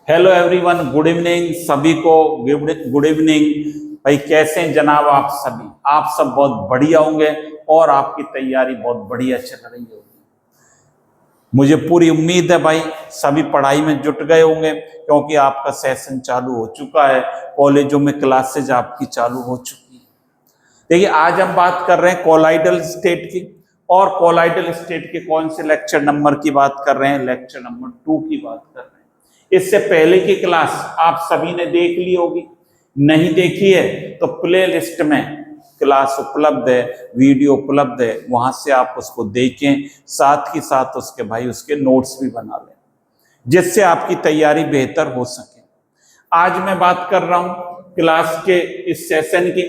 Hello everyone, good evening सभी को। Good evening भाई, कैसे हैं जनाब आप सभी? आप सब बहुत बढ़िया होंगे और आपकी तैयारी बहुत बढ़िया चल रही होगी। मुझे पूरी उम्मीद है भाई सभी पढ़ाई में जुट गए होंगे, क्योंकि आपका सेशन चालू हो चुका है, कॉलेजों में क्लासेज आपकी चालू हो चुकी है। देखिए, आज हम बात कर रहे हैं कोलाइडल स्टेट की, और कोलाइडल स्टेट के कौन से लेक्चर नंबर की बात कर रहे हैं? लेक्चर नंबर 2 की बात कर रहे हैं। इससे पहले की क्लास आप सभी ने देख ली होगी, नहीं देखी है तो प्ले लिस्ट में क्लास उपलब्ध है, वीडियो उपलब्ध है, वहां से आप उसको देखें, साथ ही साथ उसके नोट्स भी बना लें, जिससे आपकी तैयारी बेहतर हो सके। आज मैं बात कर रहा हूं क्लास के इस सेशन की।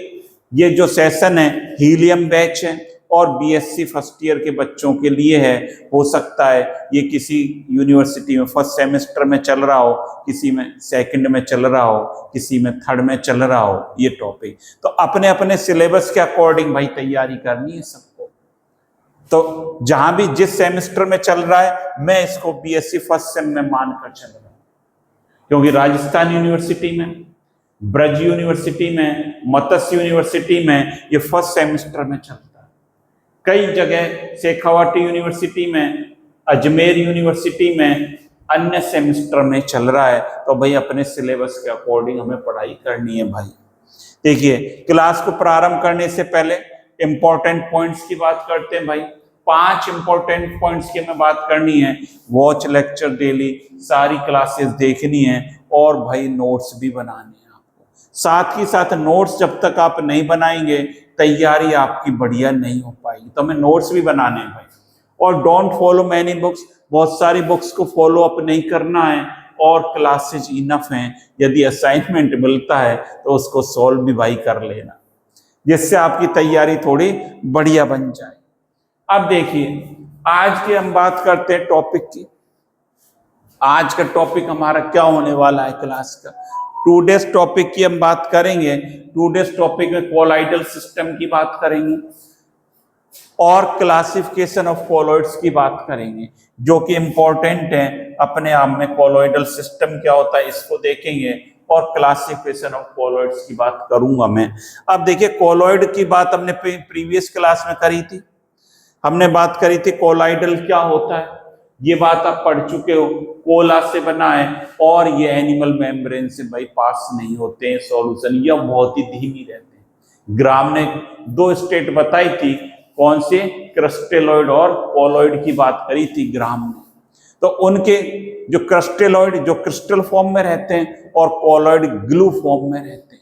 ये जो सेशन है हीलियम बैच है और बीएससी फर्स्ट ईयर के बच्चों के लिए है। हो सकता है ये किसी यूनिवर्सिटी में फर्स्ट सेमेस्टर में चल रहा हो, किसी में सेकंड में चल रहा हो, किसी में थर्ड में चल रहा हो ये टॉपिक। तो अपने अपने सिलेबस के अकॉर्डिंग भाई तैयारी करनी है सबको। तो जहां भी जिस सेमेस्टर में चल रहा है, मैं इसको बीएससी फर्स्ट सेम में मानकर चल रहा हूं, क्योंकि राजस्थान यूनिवर्सिटी में, ब्रज यूनिवर्सिटी में, मत्स्य यूनिवर्सिटी में ये फर्स्ट सेमेस्टर में चलता है। कई जगह शेखावाटी यूनिवर्सिटी में, अजमेर यूनिवर्सिटी में अन्य सेमेस्टर में चल रहा है। तो भाई अपने सिलेबस के अकॉर्डिंग हमें पढ़ाई करनी है भाई। देखिए, क्लास को प्रारंभ करने से पहले इंपॉर्टेंट पॉइंट्स की बात करते हैं भाई। 5 इंपॉर्टेंट पॉइंट्स की हमें बात करनी है। वॉच लेक्चर डेली, सारी क्लासेस देखनी है और भाई नोट्स भी बनाने हैं आपको। साथ ही साथ नोट्स जब तक आप नहीं बनाएंगे, तैयारी आपकी बढ़िया नहीं हो पाएगी। तो हमें नोट्स भी बनाने हैं भाई। और डोंट फॉलो मैनी बुक्स, बहुत सारी बुक्स को फॉलो अप नहीं करना है, और क्लासेज इनफ हैं। यदि असाइनमेंट मिलता है तो उसको सॉल्व भी भाई कर लेना, जिससे आपकी तैयारी थोड़ी बढ़िया बन जाए। अब देखिए, आज की हम बात करते हैं टॉपिक की। आज का टॉपिक हमारा क्या होने वाला है क्लास का? टूडेज टॉपिक की हम बात करेंगे। टूडेज टॉपिक में कोलाइडल सिस्टम की बात करेंगे और क्लासिफिकेशन ऑफ कोलॉइड्स की बात करेंगे, जो कि इंपॉर्टेंट है अपने आप में। कोलॉइडल सिस्टम क्या होता है इसको देखेंगे, और क्लासिफिकेशन ऑफ कोलॉइड्स की बात करूंगा मैं। अब देखिए, कोलॉइड की बात हमने प्रीवियस क्लास में करी थी। हमने बात करी थी कोलॉइडल क्या होता है, ये बात आप पढ़ चुके हो। कोला से बना है और ये एनिमल मेम्ब्रेन से भाई पास नहीं होते हैं सॉल्यूशन, या बहुत ही धीमी रहते हैं। ग्राम ने 2 स्टेट बताई थी, कौन से? क्रिस्टेलॉइड और कोलॉइड की बात करी थी ग्राम ने। तो उनके जो क्रिस्टेलॉइड जो क्रिस्टल फॉर्म में रहते हैं और कोलॉइड ग्लू फॉर्म में रहते हैं,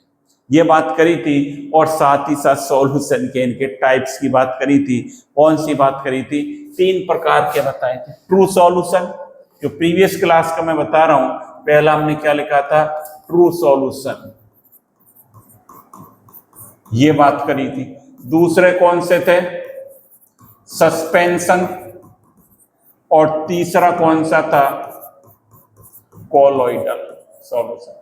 ये बात करी थी। और साथ ही साथ सॉल्यूशन के इनके टाइप्स की बात करी थी। कौन सी बात करी थी? 3 प्रकार के बताए थे। ट्रू सॉल्यूशन, जो प्रीवियस क्लास का मैं बता रहा हूं, पहला हमने क्या लिखा था? ट्रू सॉल्यूशन, ये बात करी थी। दूसरे कौन से थे? सस्पेंशन। और तीसरा कौन सा था? Colloidal solution.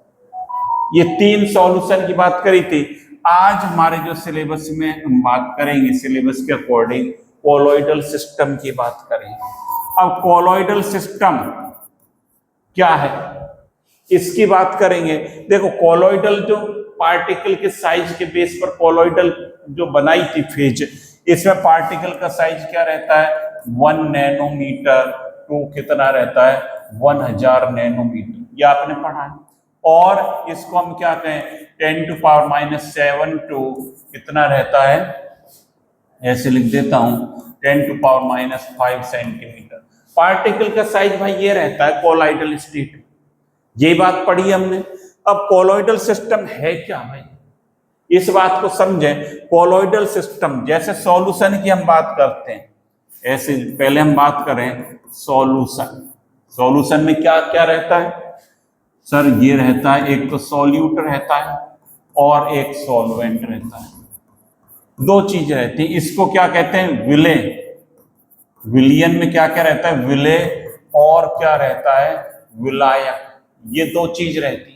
ये 3 सॉल्यूशन की बात करी थी। आज हमारे जो सिलेबस में हम बात करेंगे, सिलेबस के अकॉर्डिंग कोलॉइडल सिस्टम की बात करेंगे। अब कोलॉइडल सिस्टम क्या है इसकी बात करेंगे। देखो, कोलॉइडल जो पार्टिकल के साइज के बेस पर कोलॉइडल जो बनाई थी फेज, इसमें पार्टिकल का साइज क्या रहता है? 1 नैनोमीटर टू कितना रहता है? 1000 नैनोमीटर, ये आपने पढ़ा है। और इसको हम क्या कहें? 10⁻⁷ टू कितना रहता है? ऐसे लिख देता हूं, 10⁻⁵ सेंटीमीटर। पार्टिकल का साइज भाई ये रहता है कोलॉइडल स्टेट। ये बात पढ़ी हमने। अब कोलॉइडल सिस्टम है क्या भाई, इस बात को समझें। कोलॉइडल सिस्टम, जैसे सॉल्यूशन की हम बात करते हैं, ऐसे पहले हम बात करें सॉल्यूशन। सॉल्यूशन में क्या क्या रहता है सर? ये रहता है, एक तो सॉल्यूट रहता है और एक सॉल्वेंट रहता है। 2 चीज रहती है। इसको क्या कहते हैं? विले। विलियन में क्या क्या रहता है? विले, और क्या रहता है? विलायक। ये 2 चीज रहती है।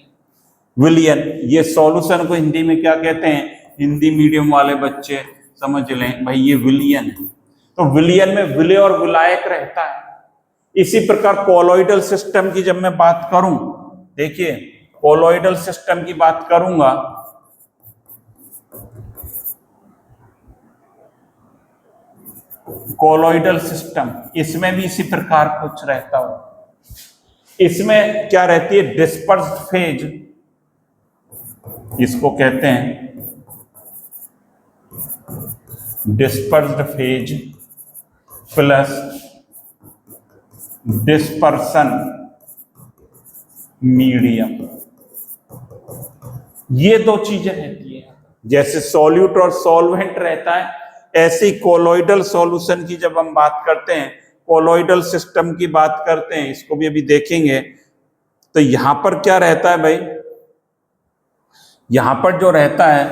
विलियन, ये सॉल्यूशन को हिंदी में क्या कहते हैं? हिंदी मीडियम वाले बच्चे समझ लें भाई, ये विलियन है। तो विलियन में विले और विलायक रहता है। इसी प्रकार कोलॉइडल सिस्टम की जब मैं बात करूं, देखिए कोलॉइडल सिस्टम की बात करूंगा, कोलॉइडल सिस्टम, इसमें भी इसी प्रकार कुछ रहता हो। इसमें क्या रहती है, डिस्पर्स्ड फेज, इसको कहते हैं dispersed phase plus dispersion medium, ये दो चीजें रहती है। जैसे सॉल्यूट और सॉल्वेंट रहता है, ऐसे ही कोलॉइडल सॉल्यूशन की जब हम बात करते हैं, कोलॉइडल सिस्टम की बात करते हैं, इसको भी अभी देखेंगे। तो यहां पर क्या रहता है भाई, यहां पर जो रहता है,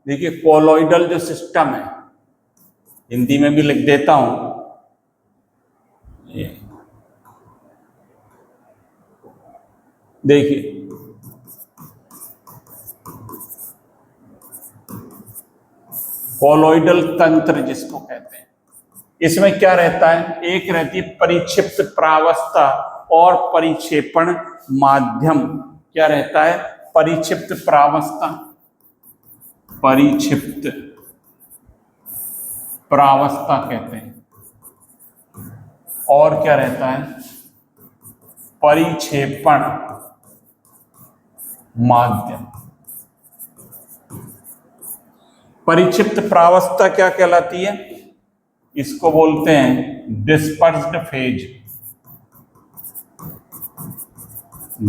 देखिए कोलॉइडल जो सिस्टम है, हिंदी में भी लिख देता हूं, देखिए कोलॉइडल तंत्र जिसको कहते हैं, इसमें क्या रहता है, एक रहती है परिक्षिप्त प्रावस्था और परिक्षेपण माध्यम। क्या रहता है, परिक्षिप्त प्रावस्था, परिक्षिप्त प्रावस्था कहते हैं, और क्या रहता है, परिक्षेपण माध्यम। परिक्षिप्त प्रावस्था क्या कहलाती है, इसको बोलते हैं डिस्पर्स्ड फेज,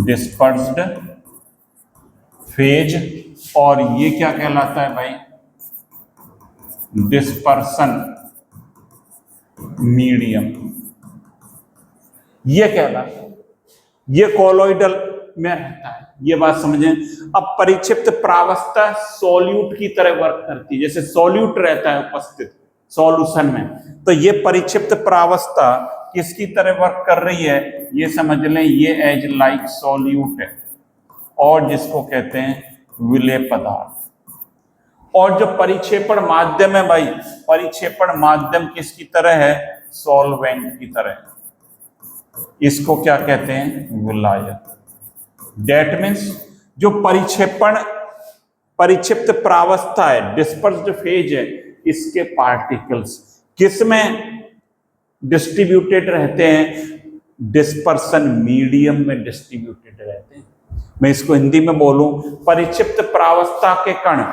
डिस्पर्स्ड फेज, और ये क्या कहलाता है भाई, डिस्पर्सन मीडियम, ये कहलाता है। ये कोलॉइडल में रहता है, ये बात समझें। अब परिक्षिप्त प्रावस्था सॉल्यूट की तरह वर्क करती है, जैसे सॉल्यूट रहता है उपस्थित सॉल्यूशन में, तो ये परिक्षिप्त प्रावस्था किसकी तरह वर्क कर रही है, ये समझ लें, ये एज लाइक सॉल्यूट है, और जिसको कहते हैं विलेय पदार्थ। और जो परिक्षेपण माध्यम है भाई, परिक्षेपण माध्यम किसकी तरह है, सॉल्वेंट की तरह, इसको क्या कहते हैं, विलायक। That means जो परिक्षिप्त प्रावस्था है, डिस्पर्स्ड फेज है, इसके पार्टिकल्स किसमें डिस्ट्रीब्यूटेड रहते हैं, डिस्पर्सन मीडियम में डिस्ट्रीब्यूटेड रहते हैं। मैं इसको हिंदी में बोलूं, परिक्षिप्त प्रावस्था के कण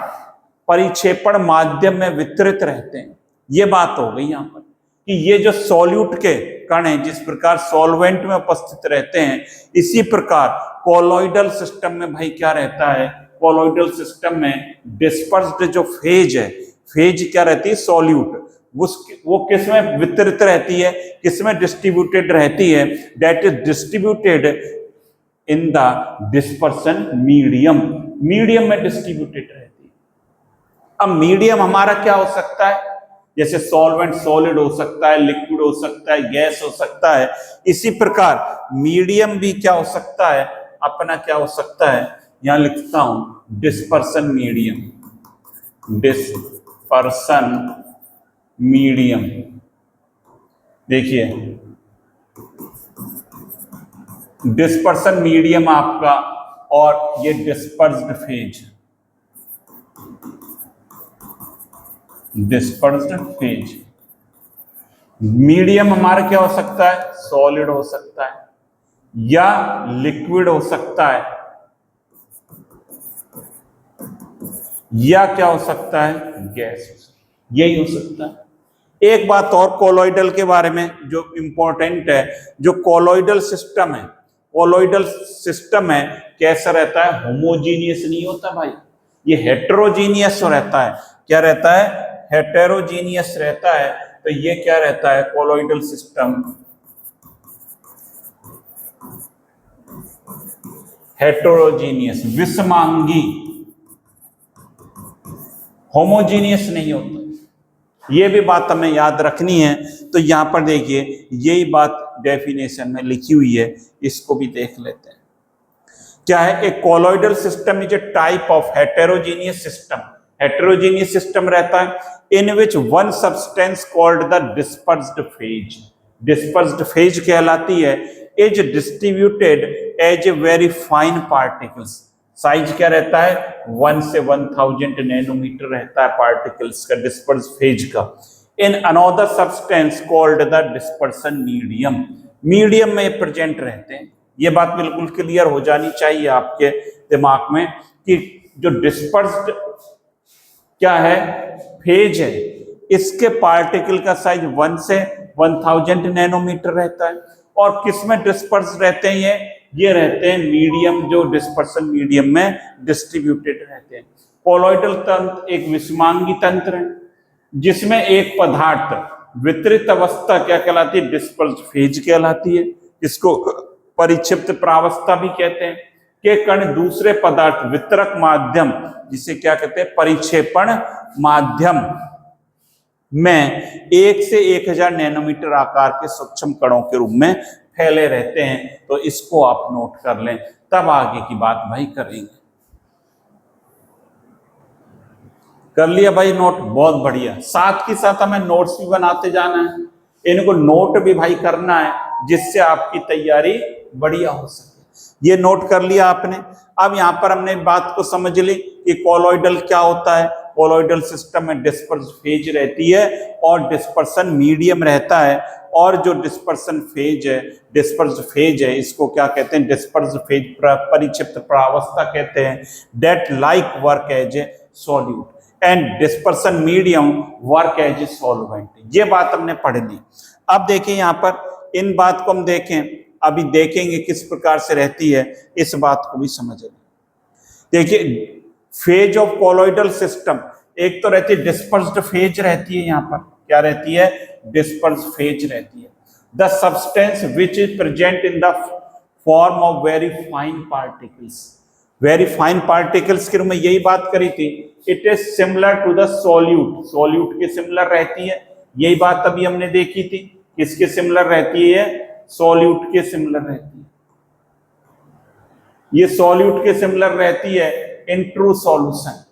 परिक्षेपण माध्यम में वितरित रहते हैं। ये बात हो गई यहां पर कि ये जो सॉल्यूट के कण हैं, जिस प्रकार सॉल्वेंट में उपस्थित रहते हैं, इसी प्रकार कोलॉइडल सिस्टम में भाई क्या रहता है, कोलॉइडल सिस्टम में डिस्पर्स्ड जो फेज है, फेज क्या रहती है, सॉल्यूट, वो किसमें वितरित रहती है, किसमें डिस्ट्रीब्यूटेड रहती है, that is distributed in the dispersion medium, medium में डिस्ट्रीब्यूटेड रहती है। अब मीडियम हमारा क्या हो सकता है, जैसे सॉल्वेंट सॉलिड हो सकता है, लिक्विड हो सकता है, गैस हो सकता है, इसी प्रकार मीडियम भी क्या हो सकता है, अपना क्या हो सकता है, यहां लिखता हूं डिस्पर्सन मीडियम, डिस्पर्सन मीडियम। देखिए डिस्पर्सन मीडियम आपका, और ये dispersed phase, dispersed phase. Medium हमारा क्या हो सकता है, सॉलिड हो सकता है या लिक्विड हो सकता है, या क्या हो सकता है, गैस, यही हो सकता है। एक बात और कोलॉइडल के बारे में जो इंपॉर्टेंट है, जो कोलॉइडल सिस्टम है, कोलॉइडल सिस्टम है कैसा रहता है, होमोजीनियस नहीं होता भाई, ये हेटेरोजीनियस रहता है। क्या रहता है, हेटेरोजीनियस रहता है। तो ये क्या रहता है, कोलॉइडल सिस्टम हेटेरोजीनियस, विषमांगी, होमोजीनियस नहीं होता। ये भी बात हमें याद रखनी है। तो यहां पर देखिए यही बात डेफिनेशन में लिखी हुई है, इसको भी देख लेते हैं। क्या है, एक colloidal system is a type of heterogeneous system. Heterogeneous system रहता है in which one substance called the dispersed phase, dispersed phase कहलाती है, is distributed as a very fine particles. Size क्या रहता है 1 से 1000 नैनोमीटर रहता है पार्टिकल्स का डिस्पर्स फेज का। In another substance called the dispersion medium, medium में प्रेजेंट रहते हैं। ये बात बिल्कुल क्लियर हो जानी चाहिए आपके दिमाग में कि जो डिस्पर्स्ड क्या है फेज है, इसके पार्टिकल का साइज 1 से 1000 नैनोमीटर रहता है। और किसमें डिस्पर्स रहते हैं ये रहते हैं मीडियम, जो डिस्पर्सन मीडियम में डिस्ट्रीब्यूटेड रहते हैं। कोलॉइडल तंत्र एक विषमांगी तंत्र है जिसमें एक पदार्थ वितरित अवस्था क्या कहलाती है डिस्पर्स फेज कहलाती है, इसको परिक्षिप्त प्रावस्था भी कहते हैं, के कण दूसरे पदार्थ वितरक माध्यम जिसे क्या कहते हैं परिक्षेपण माध्यम में 1 से 1000 नैनोमीटर आकार के सूक्ष्म कणों के रूप में फैले रहते हैं। तो इसको आप नोट कर लें, तब आगे की बात भाई करेंगे। कर लिया भाई नोट, बहुत बढ़िया। साथ के साथ हमें नोट्स भी बनाते जाना है, इनको नोट भी भाई करना है जिससे आपकी तैयारी बढ़िया हो सके। ये नोट कर लिया आपने। अब यहां पर हमने बात को समझ ली कि कोलॉइडल क्या होता है। कोलॉइडल सिस्टम में डिस्पर्स फेज रहती है और डिस्पर्सन मीडियम रहता है। और जो डिस्पर्सन फेज है, डिस्पर्स फेज है, इसको क्या कहते हैं डिस्पर्स फेज परिक्षिप्त प्रावस्था कहते हैं। That like work as a solute and dispersion medium work as a solvent. ये बात हमने पढ़ ली। अब देखें यहाँ पर इन बात को हम देखें, अभी देखेंगे किस प्रकार से रहती है, इस बात को भी समझ लें। देखिए फेज ऑफ कोलॉइडल सिस्टम, एक तो रहती है डिस्पर्स्ड फेज रहती है, यहाँ पर क्या रहती है डिस्पर्स्ड फेज रहती है। The substance which is present in the form of very fine particles, very fine particles के रूप में यही बात करी थी। It is similar to the solute, solute के सिमिलर रहती है, यही बात अभी हमने देखी थी। किसके सिमिलर रहती है सॉल्यूट के सिमिलर रहती है, ये सॉल्यूट के सिमिलर रहती है in true solution.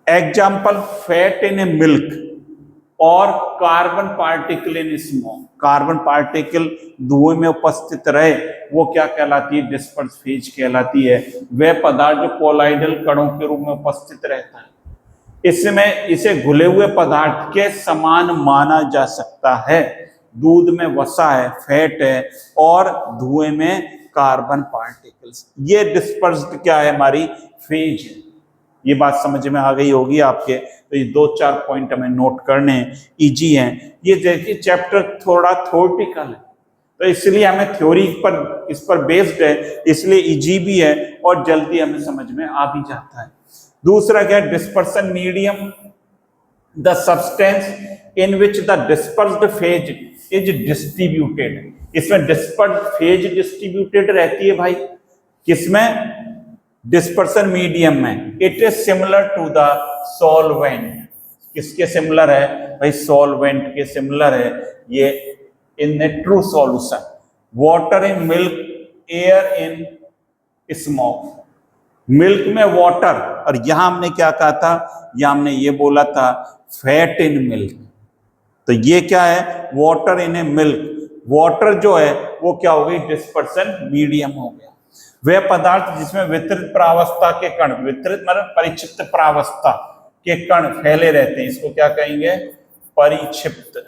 Example fat in a milk और carbon particle in smoke, carbon particle धुएं में उपस्थित रहे वो क्या कहलाती है डिस्पर्स फेज कहलाती है। वह पदार्थ जो कोलॉइडल कणों के रूप में उपस्थित रहता है, इसमें इसे घुले हुए पदार्थ के समान माना जा सकता है। दूध में वसा है, फैट है और धुएं में कार्बन पार्टिकल्स, ये डिस्पर्स्ड क्या है हमारी फेज है। ये बात समझ में आ गई होगी आपके। तो ये 2-4 पॉइंट हमें नोट करने हैं, इजी हैं। ये देखिए चैप्टर थोड़ा थ्योरेटिकल है तो इसलिए हमें थ्योरी पर इस पर बेस्ड है, इसलिए इजी भी है और जल्दी हमें समझ में आ भी जाता है। दूसरा क्या है dispersion medium, the substance in which the dispersed phase is distributed. इसमें डिस्पर्स्ड फेज डिस्ट्रीब्यूटेड रहती है भाई, किसमें डिस्पर्सन मीडियम में। It is similar to the solvent, किसके सिमिलर है भाई सॉल्वेंट के सिमिलर है ये in a true solution. Water in milk, air in smoke, milk में वाटर, और यहां हमने क्या कहा था, यहां हमने ये बोला था फैट इन मिल्क। तो ये क्या है water in a milk, water जो है वो क्या हो गई डिस्पर्सन मीडियम हो गया। वह पदार्थ जिसमें वितरित प्रावस्था के कण, वितरित मतलब परिक्षिप्त प्रावस्था के कण फैले रहते हैं, इसको क्या कहेंगे परिक्षिप्त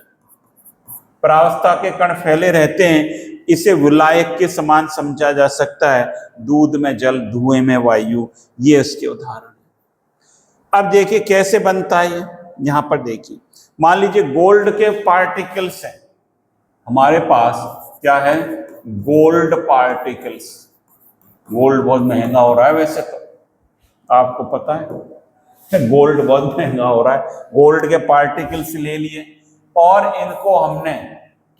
प्रावस्था के कण फैले रहते हैं, इसे विलायक के समान समझा जा सकता है। दूध में जल, धुएं में वायु, ये इसके उदाहरण। अब देखिए कैसे बनता है ये, यहां पर देखिए मान लीजिए गोल्ड के पार्टिकल्स हैं हमारे पास, क्या है गोल्ड पार्टिकल्स। गोल्ड बहुत महंगा हो रहा है वैसे तो, आपको पता है गोल्ड बहुत महंगा हो रहा है। गोल्ड के पार्टिकल्स ले लिए और इनको हमने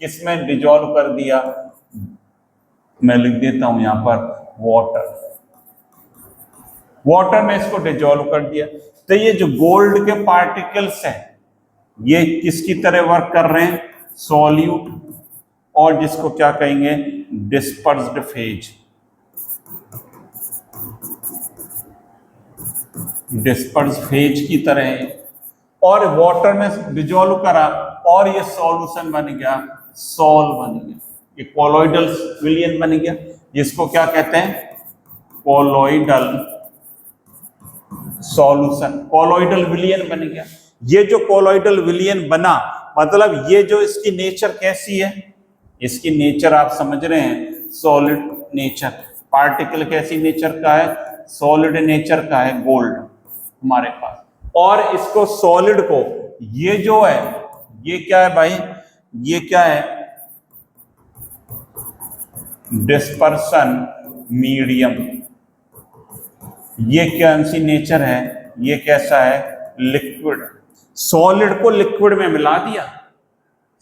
किसमें डिजोल्व कर दिया, मैं लिख देता हूं यहां पर वाटर, वाटर में इसको डिजोल्व कर दिया। तो ये जो गोल्ड के पार्टिकल्स हैं ये किसकी तरह वर्क कर रहे हैं सॉल्यूट, और जिसको क्या कहेंगे डिस्पर्स्ड फेज, डिस्पर्स फेज की तरह है। और वाटर में डिजोल्व करा और ये सॉल्यूशन बन गया, सॉल बन गया, ये कोलॉइडल विलियन बन गया। इसको क्या कहते हैं? Colloidal solution. कोलोइडल विलियन बन गया। ये जो कोलोइडल विलियन बना, मतलब ये जो इसकी नेचर कैसी है, इसकी नेचर आप समझ रहे हैं, सॉलिड नेचर। पार्टिकल कैसी नेचर का है? सॉलिड नेचर का है, गोल्ड हमारे पास। और इसको सॉलिड को, ये जो है, ये क्या है भाई? ये क्या है? Dispersion medium. ये कौन सी नेचर है? ये कैसा है? लिक्विड। सॉलिड को लिक्विड में मिला दिया।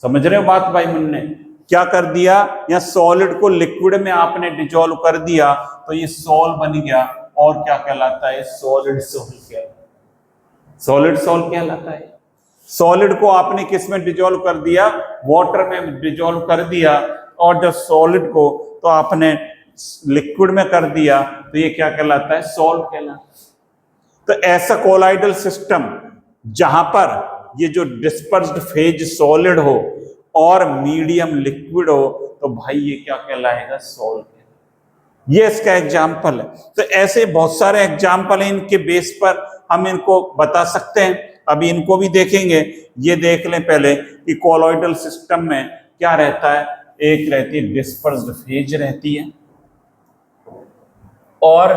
समझ रहे हो बात भाई? मुन्ने क्या कर दिया? या सॉलिड को लिक्विड में आपने डिजोल्व कर दिया, तो ये सॉल बन गया। और क्या कहलाता है? सॉलिड सॉल कहलाता है। सॉलिड सॉल कहलाता है। सॉलिड को आपने किस में डिजोल्व कर दिया? वाटर में डिजोल्व कर दिया। और जब सॉलिड को तो आपने लिक्विड में कर दिया, तो ये क्या कहलाता है? सॉल्ट कहलाता है। तो ऐसा कोलाइडल सिस्टम जहां पर ये जो डिस्पर्स्ड फेज सॉलिड हो और मीडियम लिक्विड हो, तो भाई ये क्या कहलाएगा? सॉल्ट। ये इसका एग्जाम्पल है। तो ऐसे बहुत सारे एग्जाम्पल हैं, इनके बेस पर हम इनको बता सकते हैं। अभी इनको भी देखेंगे। ये देख लें पहले कि कोलॉइडल सिस्टम में क्या रहता है। एक रहती है डिस्पर्स्ड फेज रहती है, और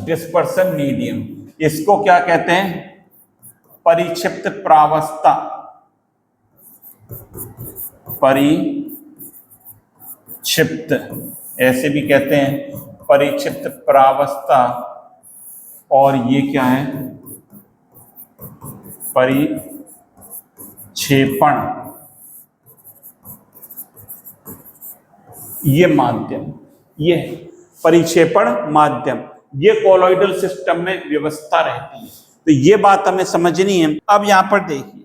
डिस्पर्सन मीडियम। इसको क्या कहते हैं? परिक्षिप्त प्रावस्था। परिक्षिप्त ऐसे भी कहते हैं, परिक्षिप्त प्रावस्था। और ये क्या है? परिक्षेपण। ये माध्यम, ये परिक्षेपण माध्यम, ये कोलॉइडल सिस्टम में व्यवस्था रहती है। तो ये बात हमें समझनी है। अब यहां पर देखिए,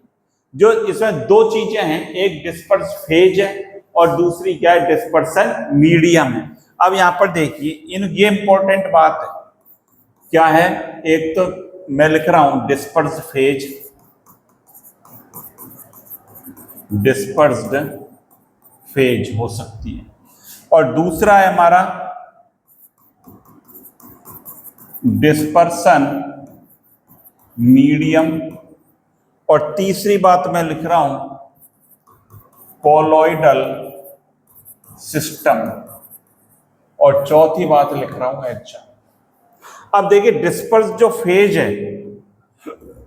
जो इसमें दो चीजें हैं, एक डिस्पर्स फेज है और दूसरी क्या है? डिस्पर्सन मीडियम है। अब यहां पर देखिए, ये इंपॉर्टेंट बात है। क्या है? एक तो मैं लिख रहा हूं डिस्पर्स फेज, डिस्पर्स्ड फेज हो सकती है, और दूसरा है हमारा डिस्पर्सन मीडियम, और तीसरी बात मैं लिख रहा हूं कोलॉइडल सिस्टम, और चौथी बात लिख रहा हूं एग्जाम। अब देखिए, डिस्पर्स जो फेज है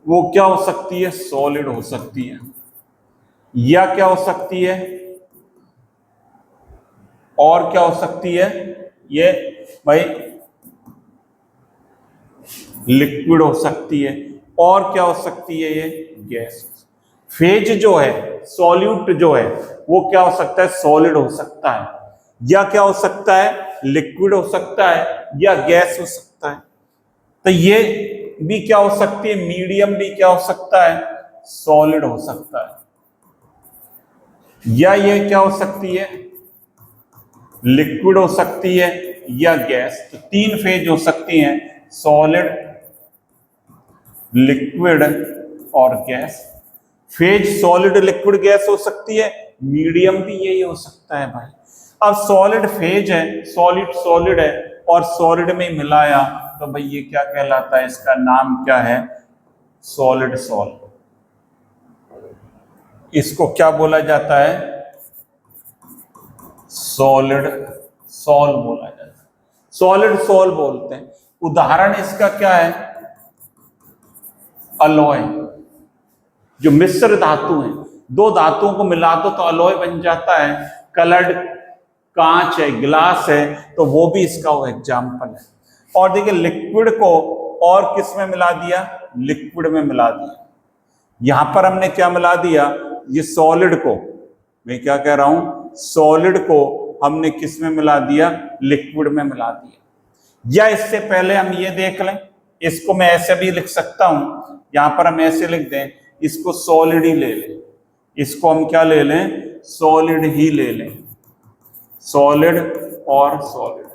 वो क्या हो सकती है? सॉलिड हो सकती है, या क्या हो सकती है? और क्या हो सकती है? ये भाई लिक्विड हो सकती है, और क्या हो सकती है? ये गैस। फेज जो है, सॉल्यूट जो है, वो क्या हो सकता है? सॉलिड हो सकता है, या क्या हो सकता है? लिक्विड हो सकता है, या गैस हो सकता है। तो ये भी क्या हो सकती है? मीडियम भी क्या हो सकता है? सॉलिड हो सकता है, या ये क्या हो सकती है? लिक्विड हो सकती है, या गैस। तो तीन फेज हो सकती हैं, सॉलिड, लिक्विड और gas. Phase solid, liquid, gas हो सकती है। मीडियम भी यही हो सकता है भाई। अब सॉलिड फेज है, सॉलिड सॉलिड है, और सॉलिड में मिलाया, तो भाई ये क्या कहलाता है? इसका नाम क्या है? Solid sol. इसको क्या बोला जाता है? सॉलिड सॉल बोला जाता है, सॉलिड सॉल बोलते हैं। उदाहरण इसका क्या है? अलॉय। जो मिश्र धातु है, दो धातुओं को मिला दो तो अलॉय बन जाता है। कलर्ड कांच है, ग्लास है, तो वो भी इसका वो एग्जाम्पल है। और देखिए, लिक्विड को और किस में मिला दिया? लिक्विड में मिला दिया। यहां पर हमने क्या मिला दिया? ये सॉलिड को, मैं क्या कह रहा हूं, सॉलिड को हमने किस में मिला दिया? लिक्विड में मिला दिया। या इससे पहले हम ये देख लें, इसको मैं ऐसे भी लिख सकता हूं, यहां पर हम ऐसे लिख दें, इसको सॉलिड ही ले लें। इसको हम क्या ले लें? सॉलिड ही ले लें। सॉलिड और सॉलिड,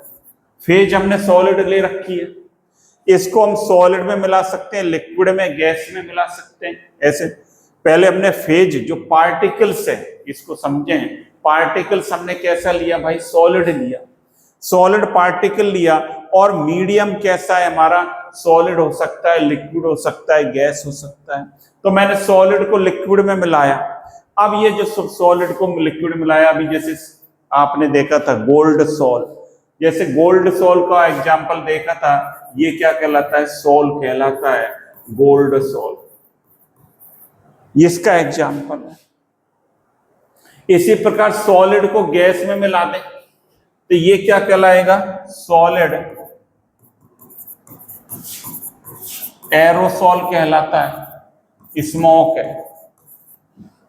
फेज हमने सॉलिड ले रखी है। इसको हम सॉलिड में मिला सकते हैं, लिक्विड में, गैस में मिला सकते हैं। ऐसे पहले हमने फेज जो पार्टिकल्स है, इसको समझें, पार्टिकल्स हमने कैसा लिया भाई? सॉलिड लिया। सॉलिड पार्टिकल लिया, और मीडियम कैसा है हमारा, सॉलिड हो सकता है, लिक्विड हो सकता है, गैस हो सकता है। तो मैंने सॉलिड को लिक्विड में मिलाया। अब ये जो सॉलिड को लिक्विड मिलाया, अभी जैसे आपने देखा था गोल्ड सॉल, जैसे गोल्ड सॉल का एग्जांपल देखा था, ये क्या कहलाता है, सॉल कहलाता है, गोल्ड सॉल, इसका एग्जांपल है। इसी प्रकार सॉलिड को गैस में मिला दें तो ये क्या कहलाएगा, सॉलिड एरोसॉल कहलाता है, स्मोक है।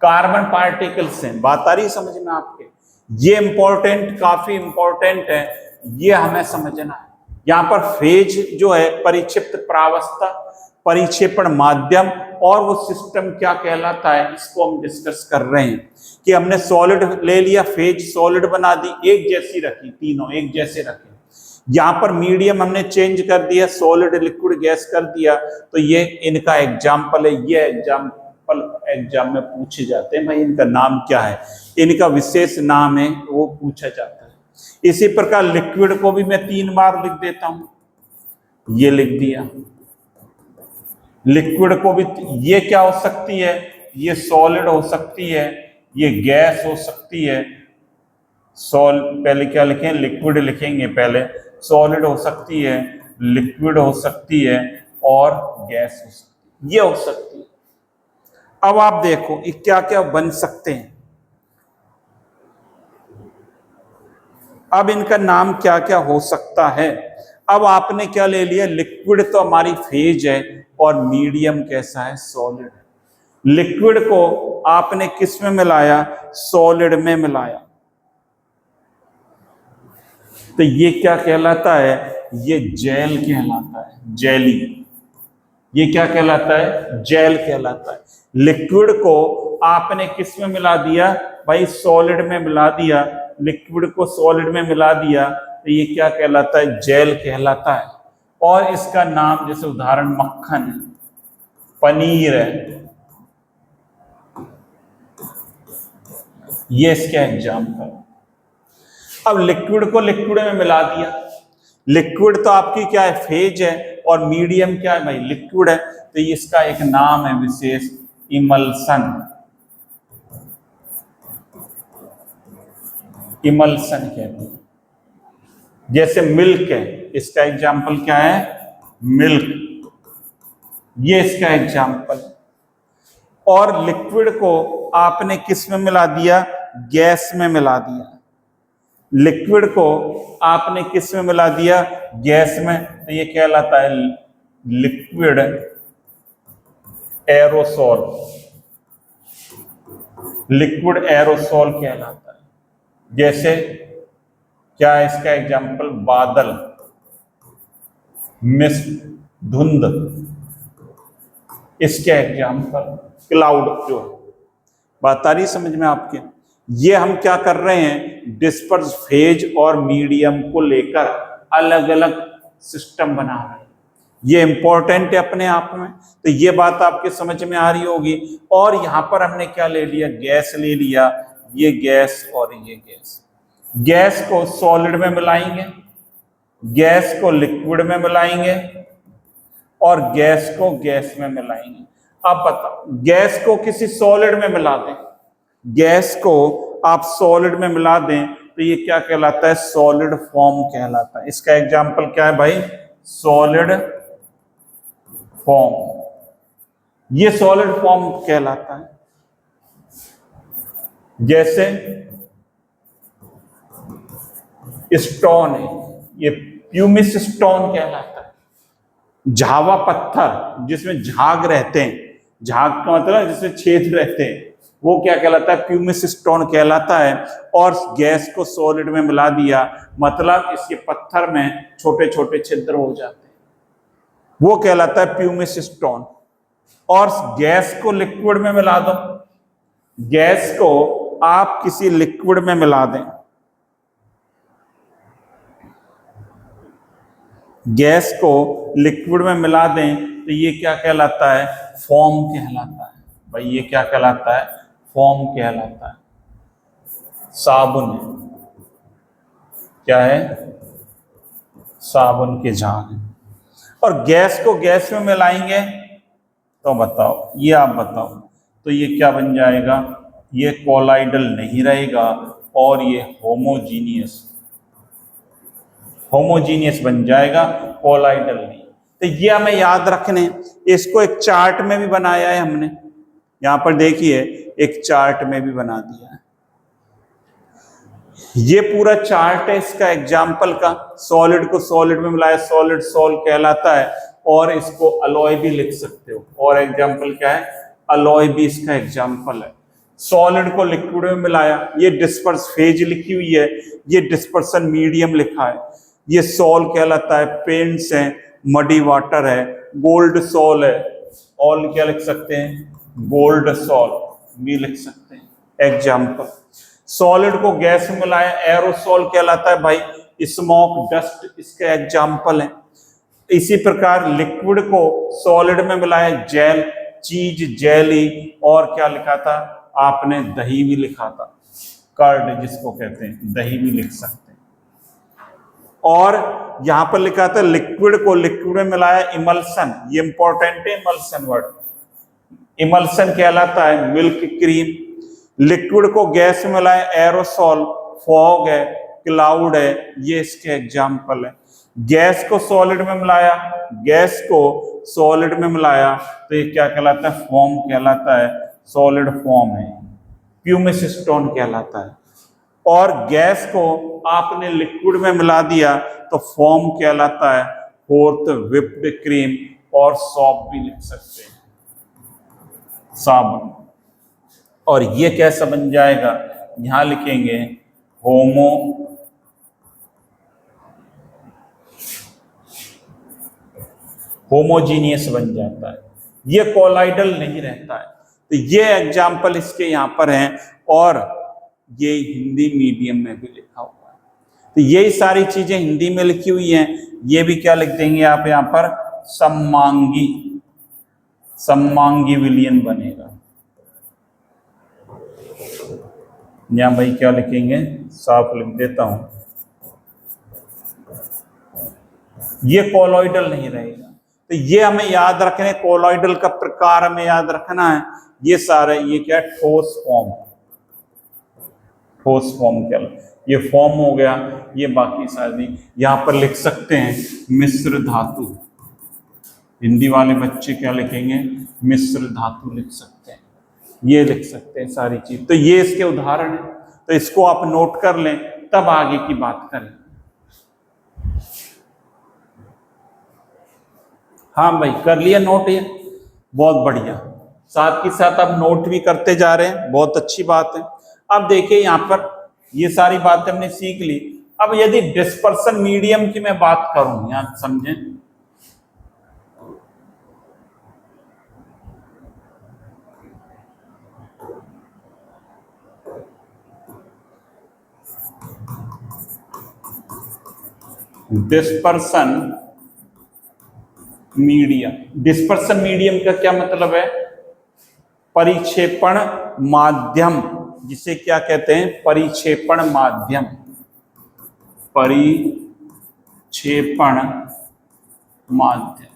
कार्बन पार्टिकल्स हैं, बात आ रही समझ में आपके, ये इंपॉर्टेंट, काफी इंपॉर्टेंट है, ये हमें समझना है। यहां पर फेज जो है परिक्षिप्त प्रावस्था, परिक्षेपण माध्यम, और वो सिस्टम क्या कहलाता है, इसको हम डिस्कस कर रहे हैं कि हमने सॉलिड ले लिया, फेज सॉलिड बना दी, एक जैसी रखी, तीनों एक जैसे रखे। यहां पर मीडियम हमने चेंज कर दिया, सॉलिड लिक्विड गैस कर दिया, तो ये इनका एग्जाम्पल है। ये एग्जाम्पल एग्जाम में पूछे जाते हैं, भाई इनका नाम क्या है, इनका विशेष नाम है, वो पूछा जाता है। इसी प्रकार लिक्विड को भी मैं 3 बार लिख देता हूं, ये लिख दिया। लिक्विड को भी, ये क्या हो सकती है, ये सॉलिड हो सकती है, ये गैस हो सकती है। पहले क्या लिखें, लिक्विड लिखेंगे पहले, सॉलिड हो सकती है, लिक्विड हो सकती है, और गैस हो सकती है, ये हो सकती है। अब आप देखो ये क्या क्या बन सकते हैं, अब इनका नाम क्या क्या हो सकता है। अब आपने क्या ले लिया, लिक्विड तो हमारी फेज है, और मीडियम कैसा है, सॉलिड है। लिक्विड को आपने किस में मिलाया, सॉलिड में मिलाया, तो ये क्या कहलाता है, ये जेल कहलाता है, जेली। ये क्या कहलाता है, जेल कहलाता है। लिक्विड को आपने किस में मिला दिया, भाई सॉलिड में मिला दिया, लिक्विड को सॉलिड में मिला दिया, तो ये क्या कहलाता है, जेल कहलाता है। और इसका नाम, जैसे उदाहरण मक्खन है, पनीर है, ये इसका एग्जाम्पल। अब लिक्विड को लिक्विड में मिला दिया, लिक्विड तो आपकी क्या है, फेज है, और मीडियम क्या है भाई, लिक्विड है, तो इसका एक नाम है विशेष, इमल्सन। इमल्सन कहते हैं। जैसे मिल्क है, इसका एग्जाम्पल क्या है, मिल्क, ये इसका एग्जाम्पल। और लिक्विड को आपने किस में मिला दिया, गैस में मिला दिया। लिक्विड को आपने किस में मिला दिया, गैस में, तो ये कहलाता है लिक्विड एरोसॉल। लिक्विड एरोसॉल कहलाता है। जैसे क्या है इसका एग्जाम्पल, बादल, मिस्ट, धुंध, इसके एग्जाम्पल क्लाउड। जो बात आ रही समझ में आपके, ये हम क्या कर रहे हैं, डिस्पर्स फेज और मीडियम को लेकर अलग अलग सिस्टम बना रहे हैं। ये इंपॉर्टेंट है अपने आप में, तो ये बात आपके समझ में आ रही होगी। और यहां पर हमने क्या ले लिया, गैस ले लिया, ये गैस और ये गैस। गैस को सॉलिड में मिलाएंगे, गैस को लिक्विड में मिलाएंगे, और गैस को गैस में मिलाएंगे। अब बताओ, गैस को किसी सॉलिड में मिला दें, गैस को आप सॉलिड में मिला दें, तो ये क्या कहलाता है, सॉलिड फॉर्म कहलाता है। इसका एग्जाम्पल क्या है भाई, सॉलिड फॉर्म, ये सॉलिड फॉर्म कहलाता है। जैसे स्टोन है, ये प्यूमिस स्टोन कहलाता है। झावा पत्थर जिसमें झाग रहते हैं, झाग का मतलब जिसमें छेद रहते हैं, वो क्या कहलाता है, प्यूमिस स्टोन कहलाता है। और गैस को सॉलिड में मिला दिया, मतलब इसके पत्थर में छोटे छोटे छिद्र हो जाते हैं, वो कहलाता है प्यूमिस स्टोन। और गैस को लिक्विड में मिला दो, गैस को आप किसी लिक्विड में मिला दें, गैस को लिक्विड में मिला दें, तो ये क्या कहलाता है, फॉर्म कहलाता है। भाई ये क्या कहलाता है, फॉर्म कहलाता है। साबुन क्या है, साबुन के झाग हैं। और गैस को गैस में मिलाएंगे तो बताओ, ये आप बताओ, तो ये क्या बन जाएगा? ये कोलाइडल नहीं रहेगा और ये होमोजीनियस बन जाएगा, कोलाइडल नहीं। तो ये हमें याद रखने, इसको एक चार्ट में भी बनाया है हमने, यहां पर देखिए एक चार्ट में भी बना दिया है। ये पूरा चार्ट है इसका एग्जाम्पल का। सॉलिड को सॉलिड में मिलाया, सॉलिड सॉल कहलाता है। और इसको अलॉय भी लिख सकते हो। और एग्जाम्पल क्या है? अलॉय भी इसका एग्जाम्पल है। सॉलिड को लिक्विड में मिलाया, ये डिस्पर्स फेज लिखी हुई है, ये डिस्पर्सन मीडियम लिखा है। ये सॉल कहलाता है, पेंट्स है, मडी वाटर है, गोल्ड सॉल है। और क्या लिख सकते हैं? गोल्ड सॉल भी लिख सकते हैं एग्जाम्पल। सॉलिड को गैस में मिलाया, एरोसॉल कहलाता है भाई, स्मोक डस्ट इसका एग्जाम्पल है। इसी प्रकार लिक्विड को सॉलिड में मिलाया, जेल, चीज, जेली, और क्या लिखा था आपने? दही भी लिखा था, कर्ड जिसको कहते हैं, दही भी लिख सकते हैं। और यहां पर लिखा था लिक्विड को लिक्विड में मिलाया, इमल्सन, ये इंपॉर्टेंट है इमल्सन वर्ड। इमल्सन कहलाता है मिल्क क्रीम। लिक्विड को गैस में मिलाया, एरोसॉल, फॉग है, क्लाउड है, ये इसके एग्जाम्पल है। गैस को सॉलिड में मिलाया, गैस को सॉलिड में मिलाया तो ये क्या कहलाता है? फॉर्म कहलाता है, सॉलिड फॉर्म है, प्यूमिस स्टोन कहलाता है। और गैस को आपने लिक्विड में मिला दिया तो फॉर्म कहलाता है, फोर्थ व्हिप्ड क्रीम, और सॉप भी लिख सकते हैं, साबुन। और ये कैसा बन जाएगा? यहां लिखेंगे होमोजीनियस बन जाता है, ये कोलाइडल नहीं रहता है। तो ये एग्जाम्पल इसके यहां पर हैं, और ये हिंदी मीडियम में भी लिखा हुआ है। तो यही सारी चीजें हिंदी में लिखी हुई हैं। ये भी क्या लिख देंगे आप यहां पर? सम्मांगी विलियन बनेगा। यहां भाई क्या लिखेंगे? साफ लिख देता हूं, ये कोलॉइडल नहीं रहेगा। तो ये हमें याद रखने, कोलॉइडल का प्रकार हमें याद रखना है। ये सारे, ये क्या? ठोस फॉर्म क्या? ये फॉर्म हो गया। ये बाकी सारी यहां पर लिख सकते हैं मिश्र धातु। हिंदी वाले बच्चे क्या लिखेंगे? मिश्र धातु लिख सकते हैं, ये लिख सकते हैं सारी चीज। तो ये इसके उदाहरण है, तो इसको आप नोट कर लें, तब आगे की बात करें। हाँ भाई, कर लिया नोट? ये बहुत बढ़िया। साथ ही साथ आप नोट भी करते जा रहे हैं, बहुत अच्छी बात है। अब देखिए यहां पर ये सारी बातें हमने सीख ली। अब यदि डिस्पर्सन मीडियम की मैं बात करूं, यहां समझें, डिस्पर्सन मीडियम का क्या मतलब है? परिक्षेपण माध्यम, जिसे क्या कहते हैं? परिक्षेपण माध्यम। परिक्षेपण माध्यम।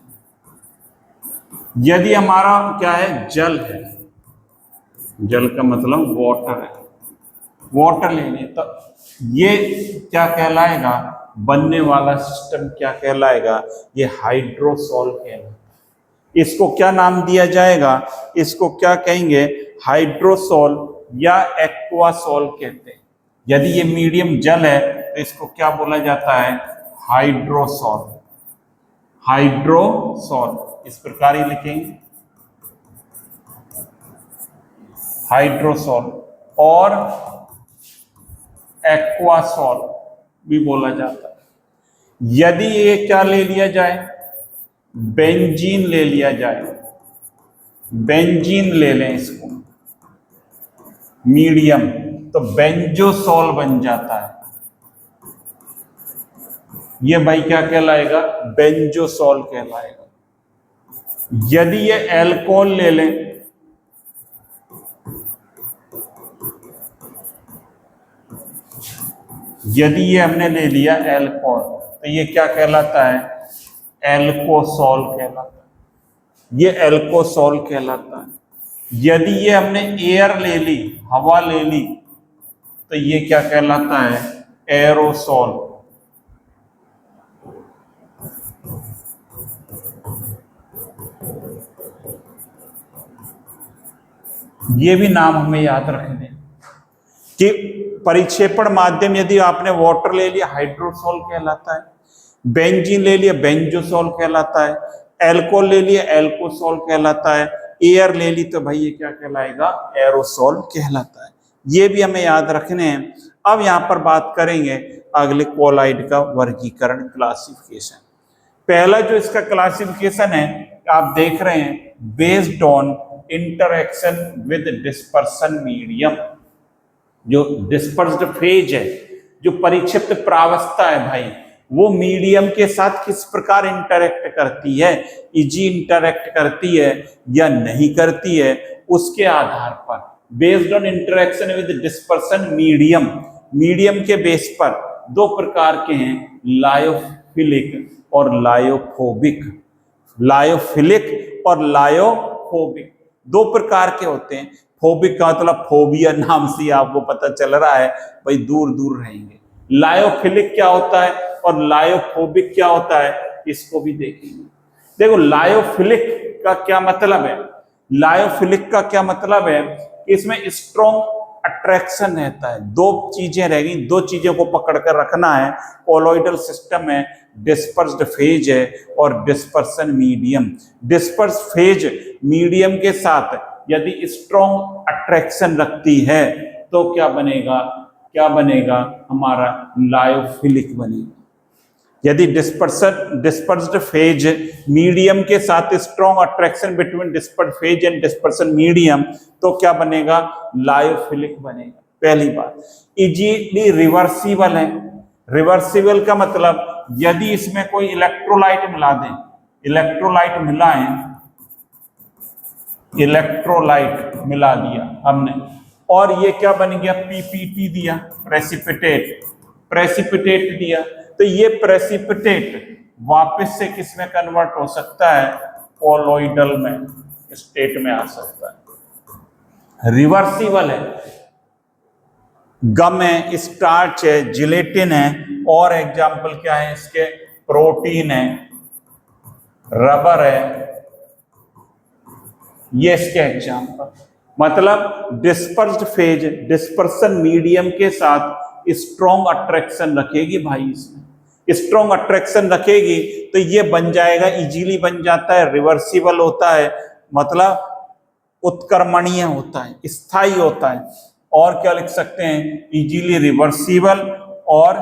यदि हमारा क्या है? जल है, जल का मतलब वाटर है, वाटर लेंगे तो ये क्या कहलाएगा? बनने वाला सिस्टम क्या कहलाएगा? ये हाइड्रोसॉल कहलाएगा। इसको क्या नाम दिया जाएगा? इसको क्या कहेंगे? हाइड्रोसॉल या एक्वासॉल कहते हैं। यदि ये मीडियम जल है तो इसको क्या बोला जाता है? हाइड्रोसॉल। हाइड्रोसॉल इस प्रकार ही लिखेंगे, हाइड्रोसॉल। और एक्वासॉल भी बोला जाता है। यदि ये क्या ले लिया जाए? बेंजीन ले लिया जाए, बेंजीन ले लें इसको मीडियम, तो बेंजोसॉल बन जाता है। ये भाई क्या कहलाएगा? बेंजोसॉल कहलाएगा। यदि ये एल्कोहल ले लें, यदि ये हमने ले लिया एल्कोहल, तो ये क्या कहलाता है? एल्कोसॉल कहलाता है। ये एल्कोसॉल कहलाता है। यदि ये हमने एयर ले ली, हवा ले ली, तो ये क्या कहलाता है? एरोसॉल। ये भी नाम हमें याद रखने कि परिक्षेपण माध्यम यदि आपने वाटर ले लिया, हाइड्रोसॉल कहलाता है। बेंजीन ले लिया, बेंजोसॉल कहलाता है। एल्कोहल ले लिया, एल्कोसॉल कहलाता है। एयर ले ली तो भाई ये क्या कहलाएगा? एरोसॉल कहलाता है। ये भी हमें याद रखने हैं। अब यहाँ पर बात करेंगे अगले कोलाइड का वर्गीकरण, क्लासिफिकेशन। पहला जो इसका क्लासिफिकेशन है आप देख रहे हैं, based on interaction with dispersion medium. जो डिस्पर्स्ड फेज है, जो परिक्षिप्त प्रावस्था है भाई, वो मीडियम के साथ किस प्रकार इंटरेक्ट करती है, इजी इंटरेक्ट करती है या नहीं करती है, उसके आधार पर based on interaction with dispersion medium, medium के बेस पर दो प्रकार के हैं, लायोफिलिक और लायोफोबिक। लायोफिलिक और लायोफोबिक दो प्रकार के होते हैं। फोबिक का मतलब फोबिया, नाम से आपको पता चल रहा है भाई दूर दूर रहेंगे। लायोफिलिक क्या होता है और लायोफोबिक क्या होता है, इसको भी देखेंगे। देखो लायोफिलिक का क्या मतलब है? लायोफिलिक का क्या मतलब है कि इसमें स्ट्रॉन्ग अट्रैक्शन रहता है। दो चीजें रह गई, दो चीजों को पकड़ कर रखना है। कोलॉइडल सिस्टम है, डिस्पर्स्ड फेज है और dispersion medium. Disperse phase medium के साथ यदि स्ट्रॉन्ग अट्रैक्शन रखती है तो क्या बनेगा? क्या बनेगा? हमारा लायोफिलिक बनेगा। यदि डिस्पर्स्ड फेज मीडियम के साथ strong attraction between dispersed phase and dispersion medium, तो क्या बनेगा? लायोफिलिक बनेगा। पहली बात, इजीली रिवर्सिबल है। रिवर्सिबल का मतलब यदि इसमें कोई इलेक्ट्रोलाइट मिला दें, इलेक्ट्रोलाइट मिलाएं, इलेक्ट्रोलाइट मिला दिया हमने और ये क्या बन गया? पीपीटी दिया, प्रेसिपिटेट, प्रेसिपिटेट दिया, तो ये प्रेसिपिटेट वापस से किस में कन्वर्ट हो सकता है? कोलॉइडल में स्टेट में आ सकता है। रिवर्सिबल है। गम है, स्टार्च है, जिलेटिन है और एग्जाम्पल क्या है इसके? प्रोटीन है, रबर है, ये इसके एग्जाम्पल। मतलब डिस्पर्स्ड फेज डिस्पर्सन मीडियम के साथ स्ट्रॉन्ग अट्रैक्शन रखेगी भाई, इसमें स्ट्रॉन्ग अट्रैक्शन रखेगी तो ये बन जाएगा, इजीली बन जाता है, रिवर्सिबल होता है, मतलब उत्क्रमणीय होता है, स्थायी होता है। और क्या लिख सकते हैं? इजीली रिवर्सिबल और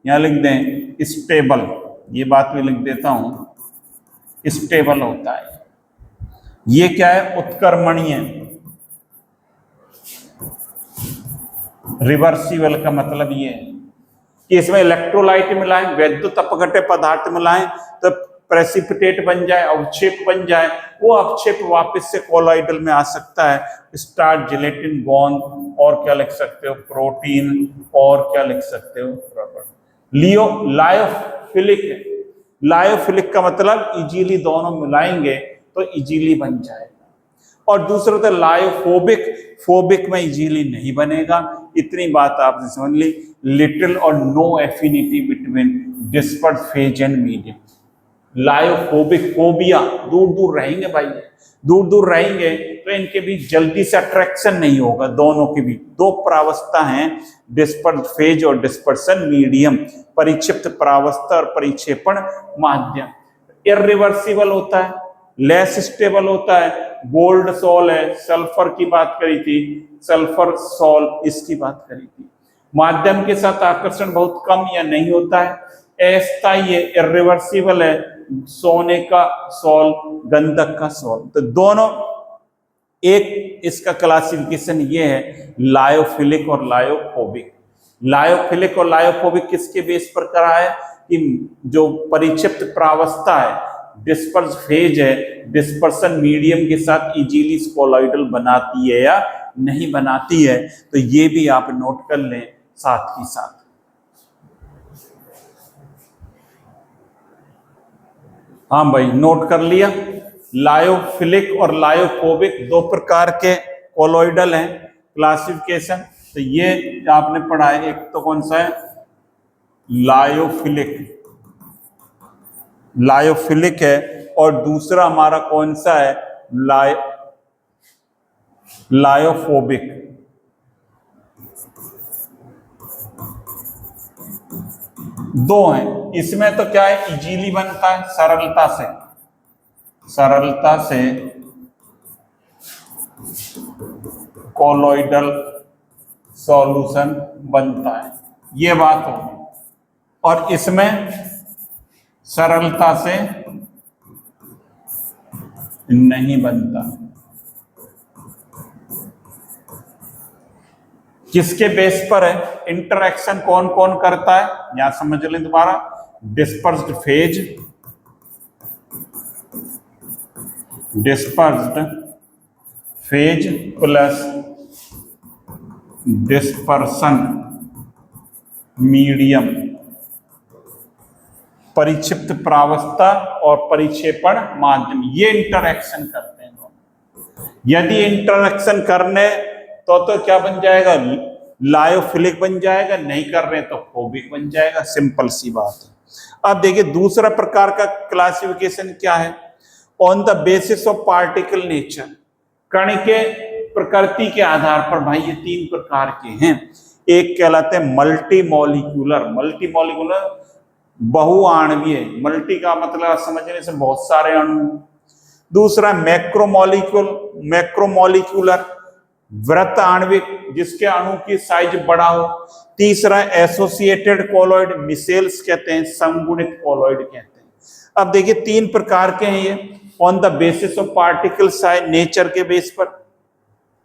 यहां लिख दें स्टेबल, ये बात भी लिख देता हूं, स्टेबल होता है। ये क्या है? उत्क्रमणीय। रिवर्सिबल का मतलब ये है कि इसमें इलेक्ट्रोलाइट मिलाएं, वैद्युत अपघट्य पदार्थ मिलाएं तो प्रेसिपिटेट बन जाए, अवक्षेप बन जाए, वो अवक्षेप वापस से कोलॉइडल में आ सकता है। स्टार्च, जिलेटिन, बॉन्ड और क्या लिख सकते हो? प्रोटीन और क्या लिख सकते हो? रबर। लायोफिलिक है। लायोफिलिक का मतलब इजीली दोनों मिलाएंगे तो इजीली बन जाएगा। और दूसरा तो लायोफोबिक, फोबिक में इजीली नहीं बनेगा। इतनी बात आपने समझ ली। लिटिल और no affinity between dispersed phase and medium. Lyophobic, phobia, दूर दूर रहेंगे भाई, दूर दूर रहेंगे तो इनके बीच जल्दी से अट्रैक्शन नहीं होगा। दोनों के बीच दो प्रावस्था हैं, डिस्पर्स्ड फेज और डिस्पर्सन मीडियम, परिक्षिप्त प्रावस्था और परिक्षेपण माध्यम। इरिवर्सिबल होता है, लेस स्टेबल होता है। गोल्ड सॉल है, सल्फर की बात करी थी, सल्फर सॉल इसकी बात करी थी। माध्यम के साथ आकर्षण बहुत कम या नहीं होता है। अस्थायी है, इरिवर्सिबल है, सोने का सॉल, गंधक का सॉल। तो दोनों एक इसका क्लासिफिकेशन ये है, लायोफिलिक और लायोफोबिक। लायोफिलिक और लायोफोबिक किसके बेस पर करा है कि जो परिक्षिप्त प्रावस्था है, डिस्पर्स फेज है, डिस्पर्सन मीडियम के साथ इजीली कोलॉइडल बनाती है या नहीं बनाती है। तो ये भी आप नोट कर लें साथ ही साथ। हाँ भाई, नोट कर लिया। लायोफिलिक और लायोफोबिक दो प्रकार के कोलोइडल हैं। क्लासिफिकेशन तो ये आपने पढ़ा है, एक तो कौन सा है, लायोफिलिक, लायोफिलिक है, और दूसरा हमारा कौन सा है, लायोफोबिक। दो हैं इसमें, तो क्या है, इजीली बनता है, सरलता से, सरलता से कोलोइडल सॉल्यूशन बनता है, ये बात होगी। और इसमें सरलता से नहीं बनता। किसके बेस पर है, इंटरेक्शन कौन कौन करता है, यहां समझ लें दोबारा। Dispersed phase, dispersed phase plus dispersion medium, परिक्षिप्त प्रावस्था और परिक्षेपण माध्यम, ये इंटरेक्शन करते हैं दोनों। यदि इंटरेक्शन करने तो क्या बन जाएगा, लायोफिलिक बन जाएगा, नहीं कर रहे तो फोबिक बन जाएगा, सिंपल सी बात है। अब देखिए दूसरा प्रकार का क्लासिफिकेशन क्या है, on the basis of particle nature, कण के प्रकृति के आधार पर। भाई ये तीन प्रकार के हैं, एक कहलाते हैं मल्टी मॉलिक्यूलर, मल्टी मॉलिक्यूलर बहुआण्वीय, मल्टी का मतलब समझने से बहुत सारे अणु। दूसरा मैक्रोमॉलिक्यूलर वृत्त आणविक, जिसके अणु की साइज बड़ा हो। तीसरा एसोसिएटेड कोलॉइड, मिसेल्स कहते हैं, समगुणित कोलॉइड कहते हैं। अब देखिए तीन प्रकार के हैं ये, on the basis of particle size, nature के बेस पर।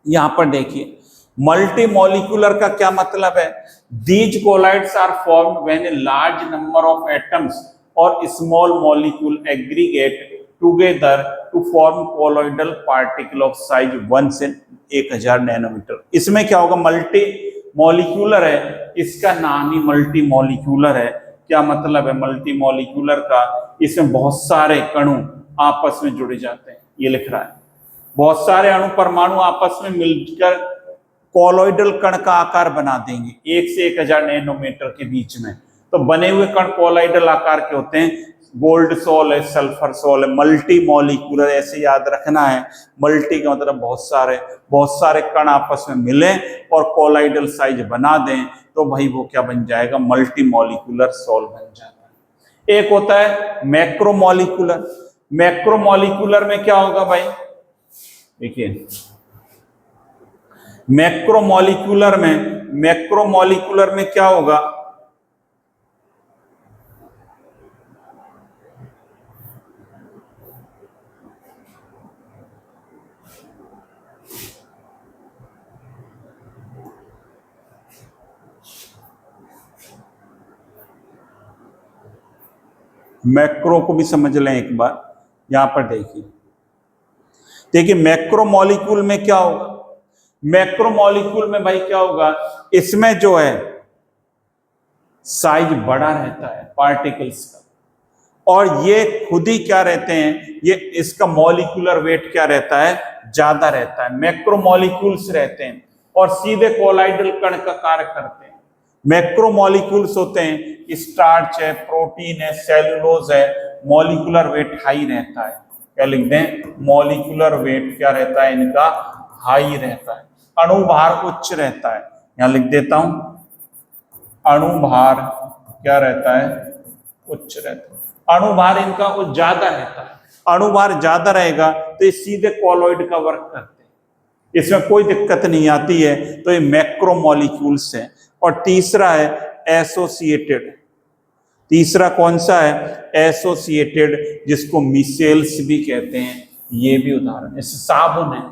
यहां पर देखिए मल्टी मॉलिक्यूलर का क्या मतलब है, these colloids are formed when a large number of atoms और small molecule aggregate together to form colloidal particle of size 1 से 1000 नैनोमीटर। इसमें क्या होगा, मल्टी मॉलिक्यूलर है, इसका नाम ही मल्टी मॉलिक्यूलर है। क्या मतलब है मल्टी मॉलिक्यूलर का, इसमें बहुत सारे कणु आपस में जुड़े जाते हैं, ये लिख रहा है। बहुत सारे अणु परमाणु आपस में मिलकर कोलॉइडल कण का आकार बना देंगे 1 से 1000 नैनोमीटर के बीच में। तो बने हुए कण कोलॉइडल आकार के होते हैं। गोल्ड सोल है, सल्फर सोल है, मल्टी मॉलिक्यूलर, ऐसे याद रखना है। मल्टी का मतलब बहुत सारे कण आपस में मिले और कोलॉइडल साइज बना दें, तो भाई वो क्या बन जाएगा, मल्टी मॉलिक्यूलर सोल बन जाता है। एक होता है मैक्रोमॉलिक्यूलर। मैक्रोमॉलिक्यूलर में क्या होगा भाई, देखिए मैक्रोमॉलिक्यूलर में क्या होगा, मैक्रो को भी समझ लें एक बार। यहां पर देखिए मैक्रोमॉलिक्यूल में क्या होगा, मैक्रोमॉलिक्यूल में भाई क्या होगा, इसमें जो है साइज बड़ा रहता है पार्टिकल्स का, और ये खुद ही क्या रहते हैं, ये इसका मॉलिक्यूलर वेट क्या रहता है, ज्यादा रहता है। मैक्रोमॉलिक्यूल्स रहते हैं और सीधे कोलॉइडल कण का कार्य करते हैं। मैक्रोमॉलिक्यूल्स होते हैं स्टार्च है, प्रोटीन है, सेलुलोज है, मॉलिक्यूलर वेट हाई रहता है। क्या लिख दें, मॉलिक्यूलर वेट क्या रहता है इनका, हाई रहता है। अणुभार उच्च रहता है, यहां लिख देता हूं, अणुभार क्या रहता है, उच्च रहता है। अणुभार इनका ज्यादा रहता है। अणुभार ज्यादा रहेगा तो ये सीधे कोलॉइड का वर्क करते हैं, इसमें कोई दिक्कत नहीं आती है। तो ये मैक्रोमॉलिक्यूल्स है। और तीसरा है एसोसिएटेड। तीसरा कौन सा है, एसोसिएटेड, जिसको मिसेल्स भी कहते हैं। ये भी उदाहरण, जैसे साबुन है,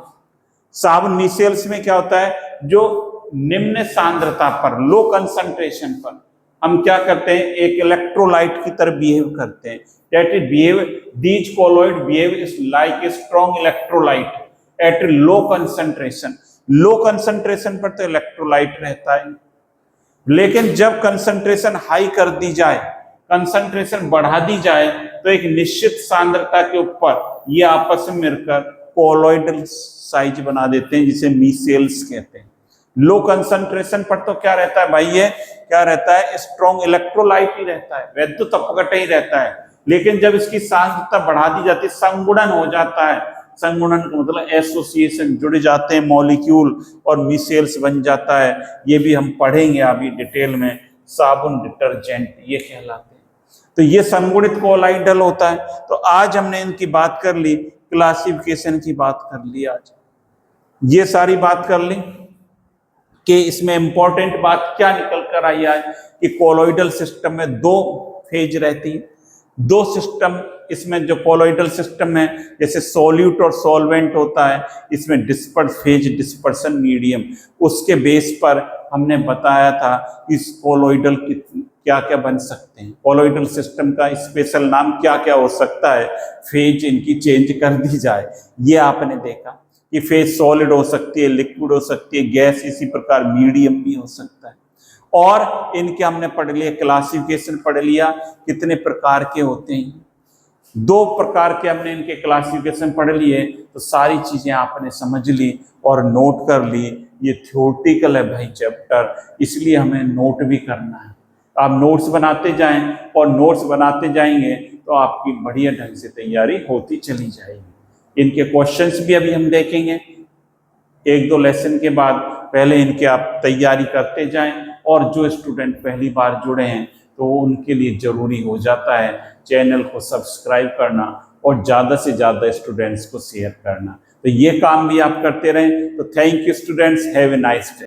साबुन मिसेल्स में क्या होता है, जो निम्न सांद्रता पर, लो कंसंट्रेशन पर हम क्या करते हैं, एक इलेक्ट्रोलाइट की तरह बिहेव करते हैं। That is behave, these colloid behave is like a strong electrolyte at low concentration. Low concentration पर तो इलेक्ट्रोलाइट रहता है, लेकिन जब कंसंट्रेशन हाई कर दी जाए, कंसंट्रेशन बढ़ा दी जाए, तो एक निश्चित सांद्रता के ऊपर ये आपस में मिलकर कोलोइडल साइज बना देते हैं, जिसे मीसेल्स कहते हैं। लो कंसंट्रेशन पर तो क्या रहता है भाई, ये क्या रहता है, स्ट्रॉन्ग इलेक्ट्रोलाइट ही रहता है, वैद्युत अपघटन ही रहता है। लेकिन जब इसकी सांद्रता बढ़ा दी जाती है, संगुणन हो जाता है, संगुणन का मतलब एसोसिएशन, जुड़ जाते हैं मॉलिक्यूल और मिसेल्स बन जाता है। ये भी हम पढ़ेंगे अभी डिटेल में, साबुन, डिटर्जेंट ये कहलाते हैं। तो ये संगुणित कोलाइडल होता है। तो आज हमने इनकी बात कर ली, क्लासिफिकेशन की बात कर ली, आज ये सारी बात कर ली कि इसमें इंपॉर्टेंट बात क्या निकल कर आई है कि कोलोइडल सिस्टम में दो फेज रहती है, दो सिस्टम इसमें जो कोलोइडल सिस्टम है, जैसे सॉल्यूट और सॉल्वेंट होता है, इसमें डिस्पर्स फेज, डिस्पर्सन मीडियम, उसके बेस पर हमने बताया था इस कोलोइडल क्या क्या बन सकते हैं, कोलोइडल सिस्टम का स्पेशल नाम क्या क्या हो सकता है, फेज इनकी चेंज कर दी जाए। ये आपने देखा कि फेज सॉलिड हो सकती है, लिक्विड हो सकती है, गैस, इसी प्रकार मीडियम भी हो सकता है। और इनके हमने पढ़ लिया, क्लासिफिकेशन पढ़ लिया, कितने प्रकार के होते हैं, 2 प्रकार के हमने इनके क्लासिफिकेशन पढ़ लिए। तो सारी चीजें आपने समझ ली और नोट कर ली। ये थ्योरेटिकल है भाई चैप्टर, इसलिए हमें नोट भी करना है। आप नोट्स बनाते जाएं और नोट्स बनाते जाएंगे तो आपकी बढ़िया ढंग से तैयारी होती चली जाएगी। इनके क्वेश्चंस भी अभी हम देखेंगे 1-2 लेसन के बाद। पहले इनके आप तैयारी करते जाएं, और जो स्टूडेंट पहली बार जुड़े हैं तो उनके लिए जरूरी हो जाता है चैनल को सब्सक्राइब करना और ज़्यादा से ज़्यादा स्टूडेंट्स को शेयर करना। तो ये काम भी आप करते रहें। तो thank you students, have a nice day.